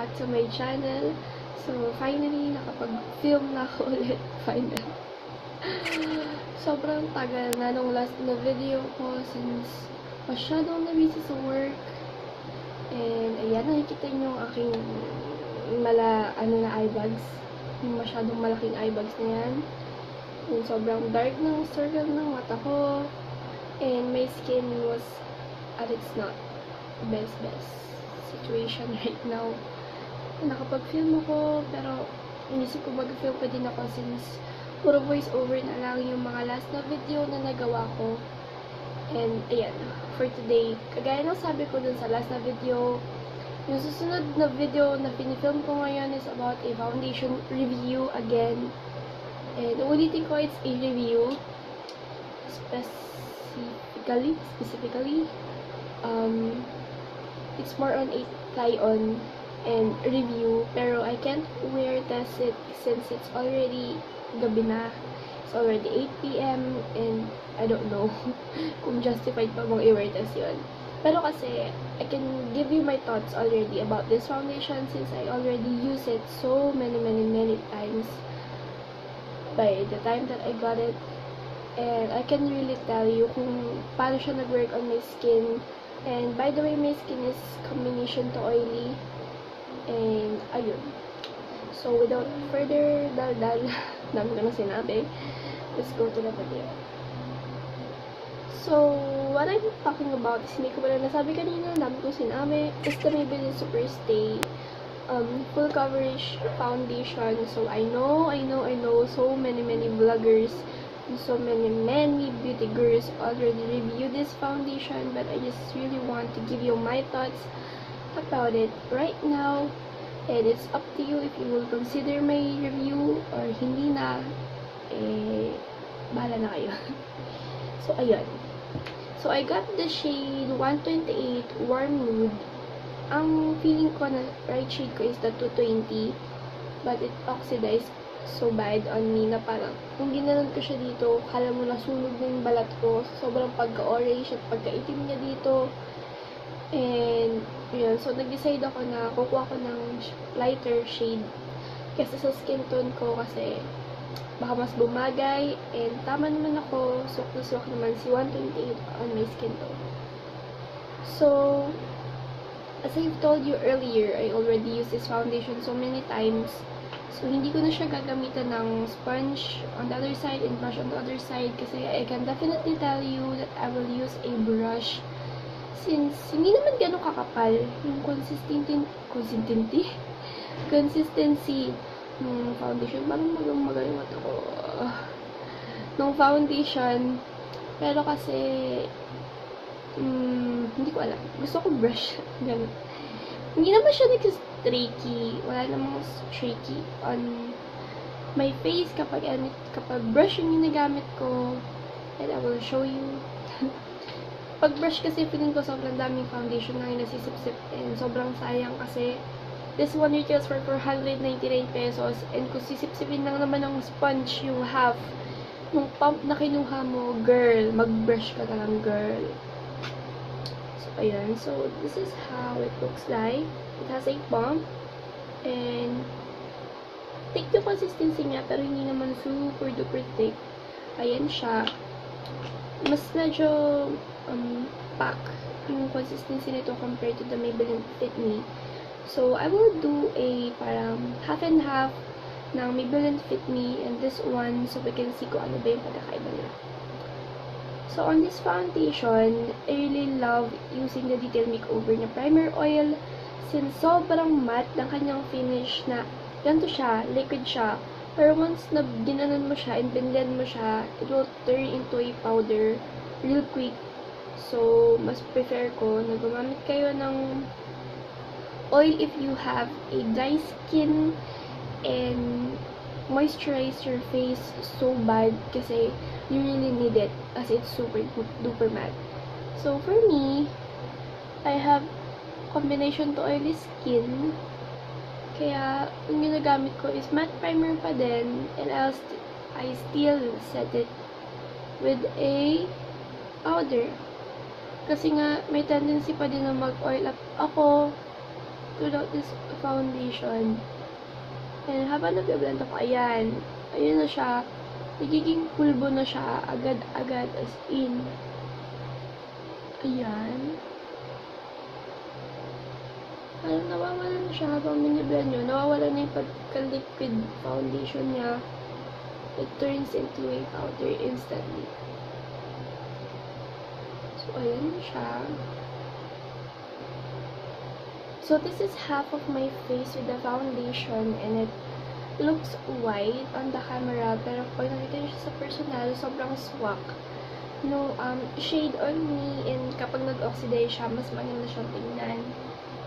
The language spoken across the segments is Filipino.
back to my channel. So, finally, nakapag-film na ako ulit. Finally. Sobrang tagal na nung last na video ko since masyadong na-busy sa work. And, ayan, nakikita nyo yung aking eye bags. Yung masyadong malaking eye bags na yan. And sobrang dark ng circle ng mata ko. And my skin was at its not best situation right now. Nakapag-film ako, pero inisip ko mag-film pa din ako since puro voice over na lang yung mga last na video na nagawa ko. And ayan, for today, kagaya ng sabi ko dun sa last na video, yung susunod na video na pinifilm ko ngayon is about a foundation review again. And ulitin ko, it's a review. Specifically, it's more on a try-on and review, pero I can't wear test it since it's already gabi na. It's already 8 PM and I don't know kung justified pa mong i-wear test yun. Pero kasi, I can give you my thoughts already about this foundation since I already use it so many times by the time that I got it. And I can really tell you kung paano siya nag-work on my skin. And by the way, my skin is combination to oily. And ayun. So without further dal-dal, dami ko nang sinabi. Let's go to the video. So, what I'm talking about is, hindi ko pala nasabi kanina, dami kong sinabi, is the Maybelline Superstay full coverage foundation. So I know so many vloggers, so many beauty gurus already reviewed this foundation, but I just really want to give you my thoughts about it right now. And it's up to you if you will consider my review or hindi na. Bahala na kayo. So ayun. So I got the shade 128 Warm Nude. Ang feeling ko na right shade ko is the 220, but it oxidized so bad on me na parang kung ginanon ko siya dito, kala mo nasunog na yung balat ko. Sobrang pagka-orange at pagka-itim niya dito. And yun, so nag-decide ako na kukuha ko ng lighter shade kasi sa skin tone ko, kasi baka mas bumagay. And tama naman ako, swak na swak naman si 128 on my skin tone. So as I've told you earlier, I already used this foundation so many times. So, hindi ko na siya gagamitan ng sponge on the other side and brush on the other side kasi I can definitely tell you that I will use a brush since hindi naman gano'ng kakapal yung consistency ng foundation. Parang magaling mata ko. Nung foundation. Pero kasi hindi ko alam. Gusto ko brush. Ganun. Hindi naman siya nag-streaky. Wala namang streaky on my face kapag brush yung ginagamit ko. And I will show you. Pag brush kasi, feeling ko sobrang daming foundation na yung nasisip-sip. And sobrang sayang kasi this one retails for 499 pesos. And kung sisip-sipin lang naman ng sponge yung half nung pump na kinuha mo, girl, mag-brush ka na lang, girl. Ayan, so this is how it looks like. It has a pump and thick yung consistency niya, pero hindi naman super duper thick. Ayan siya. Mas medyo pack yung consistency nito compared to the Maybelline Fit Me. So I will do a parang half and half ng Maybelline Fit Me and this one, so we can see kung ano ba yung pagkakaiba nila. So, on this foundation, I really love using the Detail Makeover na primer oil since sobrang matte ng kanyang finish na ganito siya, liquid siya. Pero once na ginanon mo siya and blend mo siya, it will turn into a powder real quick. So, mas prefer ko na gumamit kayo ng oil if you have a dry skin and moisturize your face so bad kasi you really need it as it's super duper matte. So for me, I have combination to oily skin, kaya yung ginagamit ko is matte primer pa din, and I still set it with a powder kasi nga may tendency pa din na mag-oil up ako throughout this foundation. And habang nag-blend ako, ayan na siya. Nagiging pulbo na siya agad-agad, as in. Ayan. Parang nawawala na siya habang miniblend nyo. Nawawala na yung pagka-liquid foundation niya. It turns into a powder instantly. So, ayan na siya. So, this is half of my face with the foundation, and it looks white on the camera, pero pag nakita nyo siya sa personal, sobrang swak. No, shade on me, and kapag nag-oxidize siya, mas maganda siyang tingnan.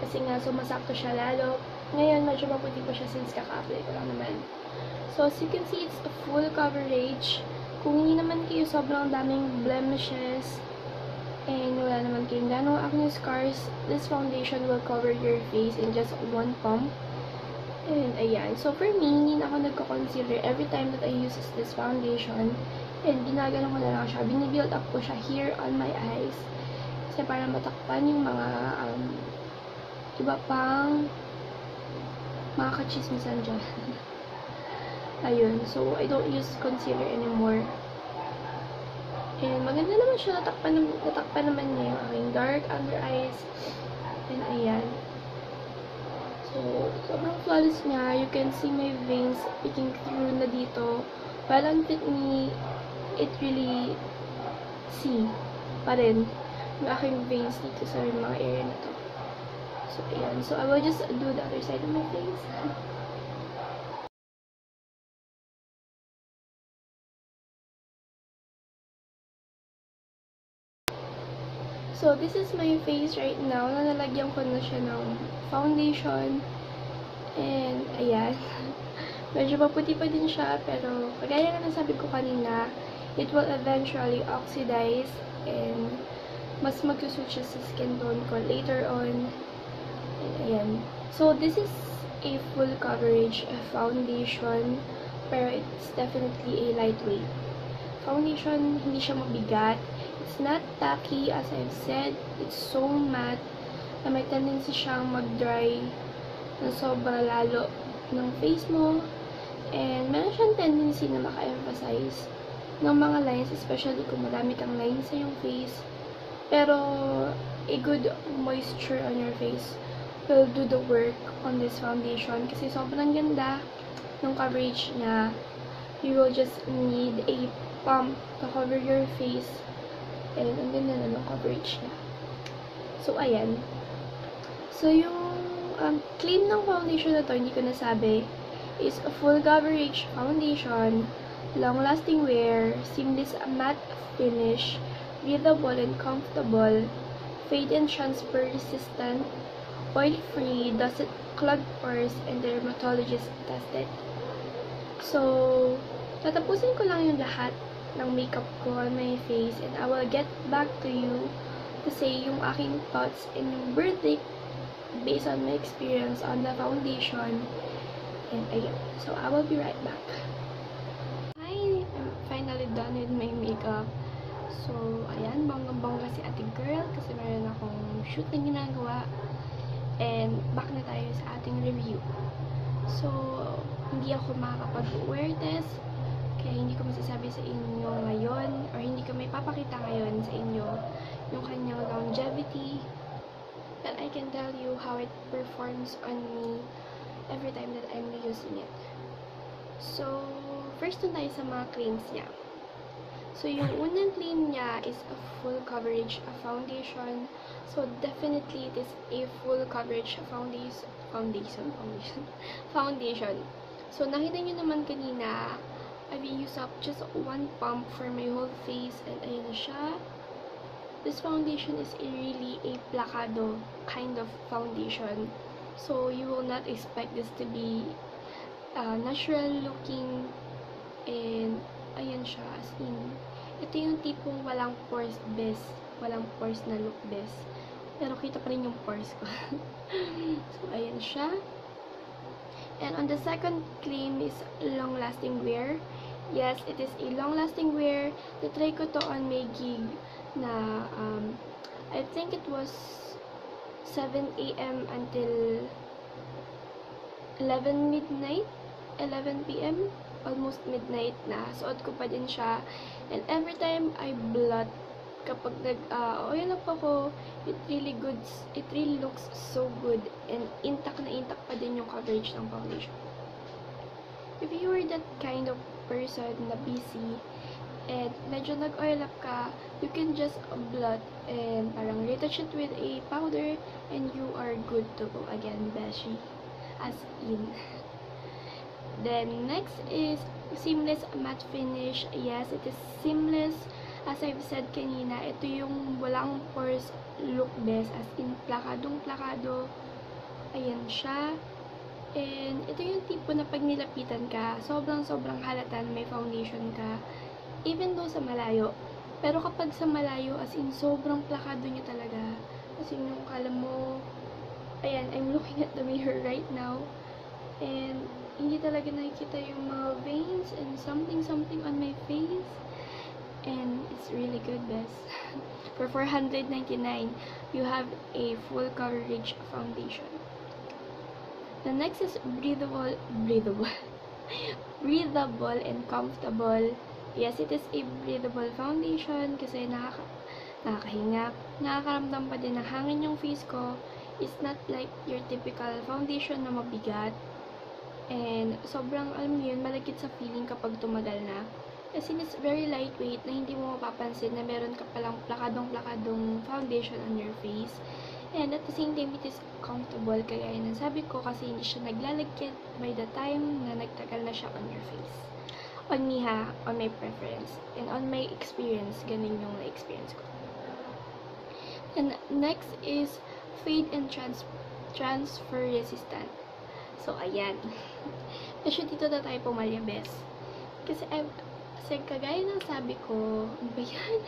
Kasi nga, sumasakto siya lalo. Ngayon, medyo maputi pa siya since kaka-apply ko lang naman. So, as you can see, it's a full coverage. Kung hindi naman kayo sobrang daming blemishes, and wala naman kayong ganong acne scars, this foundation will cover your face in just one pump. And ayan. So, for me, hindi na ako nagko-concealer every time that I use this foundation. And ginagano ko na lang siya. Binibuild up ko siya here on my eyes. Kasi para matakpan yung mga iba pang mga kachismisan dyan. Ayun. So, I don't use concealer anymore. And maganda naman siya, natakpan naman niya yung aking dark under eyes. And ayan. So, sobrang flawless niya. You can see my veins peeking through na dito. While on fit me, it really see pa rin yung aking veins dito sa mga area na to. So, ayan. So, I will just do the other side of my face. So, this is my face right now. Nalagyan ko na siya ng foundation. And, ayan. Medyo maputi pa din siya. Pero, kagaya nga nasabi ko kanina, it will eventually oxidize. And, mas magsusuit siya sa skin tone ko later on. And, ayan. So, this is a full coverage foundation. Pero, it's definitely a lightweight foundation. Hindi siya mabigat. It's not tacky, as I've said. It's so matte na may tendency siyang mag-dry na sobra lalo ng face mo. And meron siyang tendency na maka-emphasize ng mga lines, especially kung madami kang lines sa iyong face. Pero, a good moisture on your face will do the work on this foundation kasi sobrang ganda ng coverage niya. You will just need a pump to cover your face. And ang ganda na ng coverage niya. So, ayan. So, yung claim ng foundation na to, hindi ko nasabi, is a full coverage foundation, long-lasting wear, seamless matte finish, breathable and comfortable, fade and transfer resistant, oil-free, doesn't clog pores, and dermatologist tested. So, tatapusin ko lang yung lahat ng makeup ko on my face, and I will get back to you to say yung aking thoughts and yung verdict based on my experience on the foundation. And ayan, so I will be right back. Hi! I'm finally done with my makeup. So, ayan, bonggang-bongga si ating girl kasi meron akong shoot na ginagawa. And back na tayo sa ating review. So, hindi ako makakapag-wear test. Kaya hindi ko masasabi sa inyo ngayon, or hindi ko may papakita ngayon sa inyo yung kanyang longevity. But I can tell you how it performs on me every time that I'm using it. So, first na tayo sa mga claims niya. So, yung unang claim niya is a full coverage foundation. So, definitely it is a full coverage foundation. So, nakita nyo naman kanina, I've used up just one pump for my whole face, and ayun na siya. This foundation is really a placado kind of foundation. So, you will not expect this to be natural looking, and ayan siya, as in, ito yung tipong walang pores best, walang pores na look best. Pero kita pa rin yung pores ko. So, ayan siya. And on the second claim is long-lasting wear. Yes, it is a long-lasting wear. Na-try ko to on my gig na, I think it was 7 AM until 11 midnight, 11 p.m. Almost midnight na. Suot ko pa din siya. And every time I blot, kapag oil up ako, it really looks so good. And intact na intact pa din yung coverage ng foundation. If you are that kind of person na busy, and medyo nag-oil up ka, you can just blot and parang retouch it with a powder, and you are good to go again, beshi. As in. Then, next is seamless matte finish. Yes, it is seamless. As I've said kanina, ito yung walang pores look best. As in, plakadong-plakado. Ayan siya. And, ito yung tipo na pag nilapitan ka, sobrang-sobrang halatan may foundation ka. Even though sa malayo. Pero kapag sa malayo, as in, sobrang plakado niya talaga. As in, yung kala mo, ayan, I'm looking at the mirror right now. And, hindi talaga nakikita yung mga veins and something on my face. And it's really good, best. For $499, you have a full coverage foundation. The next is breathable and comfortable. Yes, it is a breathable foundation kasi nakakahinga. Nakakaramdam pa din ng hangin yung face ko. It's not like your typical foundation na mabigat. And sobrang, alam mo yun, malagkit sa feeling kapag tumagal na. Kasi it's very lightweight na hindi mo mapapansin na meron ka palang plakadong foundation on your face. And at the same time, it is comfortable. Kaya yun ang sabi ko kasi hindi siya naglalagkit by the time na nagtagal na siya on your face. On me ha, on my preference. And on my experience, ganun yung na-experience ko. And next is fade and transfer resistant. So, ayan. Kasi dito na tayo pumalya, best. Kasi kagaya ng sabi ko, ano ba yan?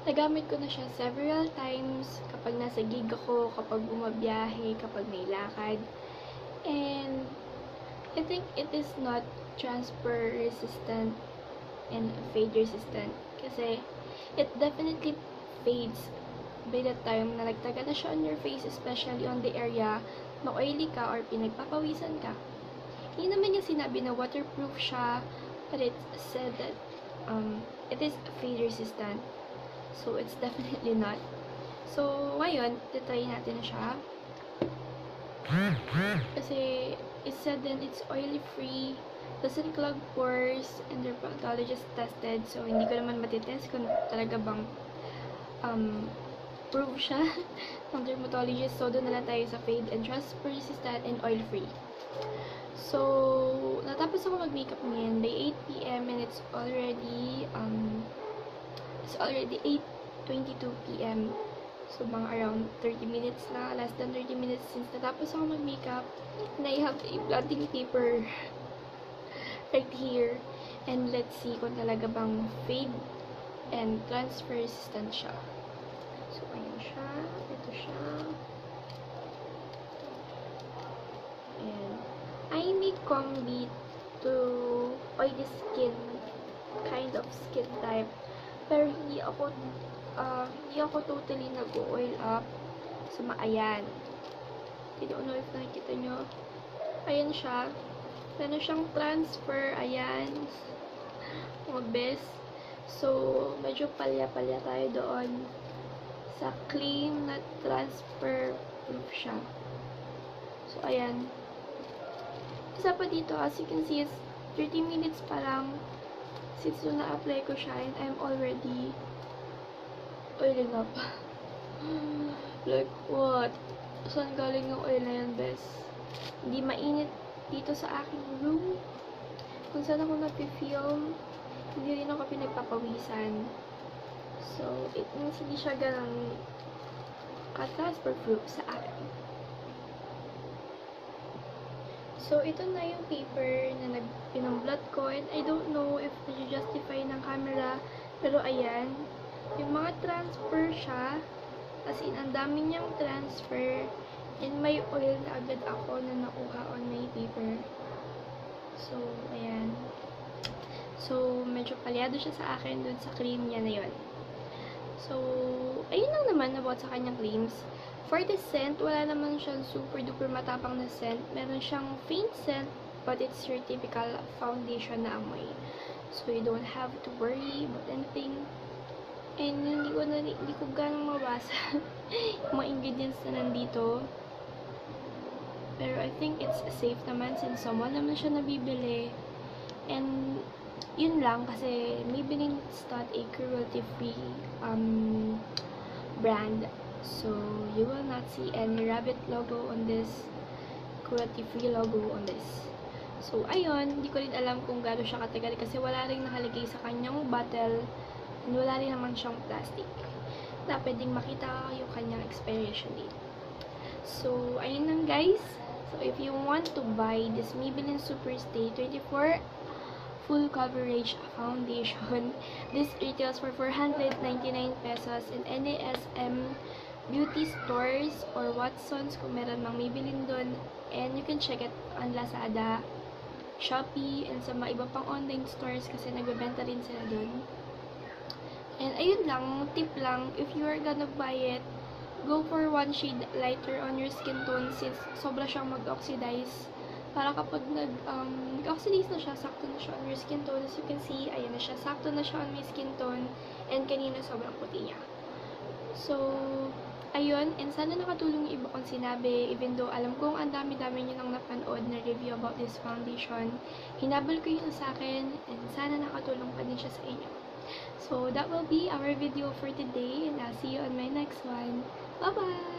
Nagamit ko na siya several times kapag nasa gig ako, kapag bumabiyahe, kapag may lakad. And, I think it is not transfer resistant and fade resistant. Kasi, it definitely fades by the time na nagtagal na siya on your face, especially on the area na oily ka or pinagpapawisan ka. Hindi naman yung sinabi na waterproof siya, but it said that it is fade resistant. So, it's definitely not. So, ngayon, titry natin na siya. Kasi, it said then it's oily free, doesn't clog pores, and dermatologist tested. So, hindi ko naman matitest kung talaga bang prove siya ng dermatologist. So, doon na lang tayo sa fade and transfer resistant and oil free. So, natapos ako mag-makeup ngayon by 8 p.m. and it's already 8:22 p.m. So, mga around 30 minutes na, less than 30 minutes since natapos ako mag-makeup. And I have a blotting paper right here. And let's see kung talaga bang fade and transfer resistant siya. So, ayan siya. Ito siya. Ayan. I may combi to oily skin kind of skin type. Pero hindi ako totally nag-oil up. So, ayan. I don't know if nakikita nyo. Ayan siya. Meron siyang transfer. Ayan. Mga best. So, medyo palya-palya tayo doon sa claim na transfer proof siya. So, ayan. Isa pa dito, as you can see, it's 30 minutes pa lang since na-apply ko siya and I'm already oiling up. Like, what? Saan galing yung oil na yan, best? Hindi mainit dito sa aking room. Kung saan ako nag-film, hindi rin ako pinagpapawisan. So, it means hindi siya ganang ka-transfer proof sa akin. So, ito na yung paper na pinamblot ko. And I don't know if na-justify ng camera. Pero, ayan. Yung mga transfer siya. As in, ang dami niyang transfer. And may oil na agad ako na nakuha on my paper. So, ayan. So, medyo palyado siya sa akin dun sa cream niya na yun. So, ayun lang naman about sa kanyang claims. For the scent, wala naman siyang super duper matapang na scent. Meron siyang faint scent, but it's your typical foundation na amoy. So, you don't have to worry about anything. And hindi ko ganong mabasa yung mga ingredients na nandito. Pero I think it's safe naman since someone naman siya nabibili. And yun lang kasi Maybelline is not a cruelty-free brand. So, you will not see any rabbit logo on this, cruelty-free logo on this. So, ayun, hindi ko rin alam kung gaano siya katagal kasi wala rin nakalagay sa kanyang bottle and wala rin naman siyang plastic na pwedeng makita yung kanyang expiration date. So, ayun lang guys. So, if you want to buy this Maybelline Superstay 24 full coverage foundation, this retails for 499 pesos in any SM beauty stores or Watsons kung meron mang Maybelline doon. And you can check it on Lazada, Shopee, and sa mga iba pang online stores kasi nagbebenta rin sila doon. And ayun lang, tip lang, if you are gonna buy it, go for one shade lighter on your skin tone since sobra siyang mag-oxidize. Para kapag nag-oxidize na siya, sakto na siya on your skin tone. As you can see, ayan na siya, sakto na siya on my skin tone. And kanina sobrang puti niya. So, ayun, and sana nakatulong yung iba kong sinabi, even though alam kong ang dami-dami nyo nang napanood na review about this foundation. Hinabol ko yun sa akin, and sana nakatulong pa din siya sa inyo. So, that will be our video for today, and I'll see you on my next one. Bye-bye!